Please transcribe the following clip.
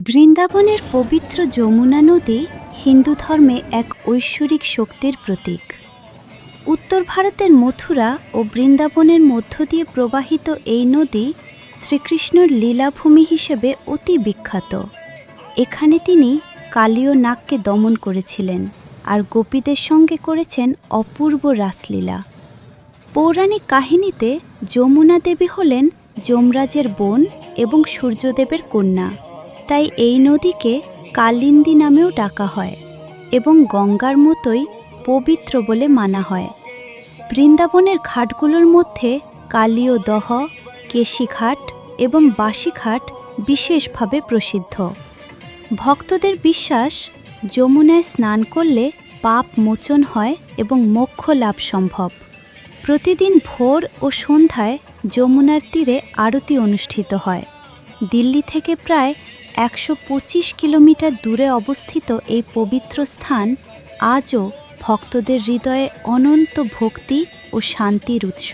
বৃন্দাবনের পবিত্র যমুনা নদী হিন্দু ধর্মে এক ঐশ্বরিক শক্তির প্রতীক। উত্তর ভারতের মথুরা ও বৃন্দাবনের মধ্য দিয়ে প্রবাহিত এই নদী শ্রীকৃষ্ণের লীলাভূমি হিসেবে অতি বিখ্যাত। এখানে তিনি কালী ও নাগকে দমন করেছিলেন আর গোপীদের সঙ্গে করেছেন অপূর্ব রাসলীলা। পৌরাণিক কাহিনীতে যমুনা দেবী হলেন যমরাজের বোন এবং সূর্যদেবের কন্যা, তাই এই নদীকে কালিন্দী নামেও ডাকা হয় এবং গঙ্গার মতোই পবিত্র বলে মানা হয়। বৃন্দাবনের ঘাটগুলোর মধ্যে কালীয় দহ, কেশিঘাট এবং বাসিঘাট বিশেষভাবে প্রসিদ্ধ। ভক্তদের বিশ্বাস, যমুনায় স্নান করলে পাপ মোচন হয় এবং মোক্ষ লাভ সম্ভব। প্রতিদিন ভোর ও সন্ধ্যায় যমুনার তীরে আরতি অনুষ্ঠিত হয়। দিল্লি থেকে প্রায় 125 কিলোমিটার দূরে অবস্থিত এই পবিত্র স্থান আজও ভক্তদের হৃদয়ে অনন্ত ভক্তি ও শান্তির উৎস।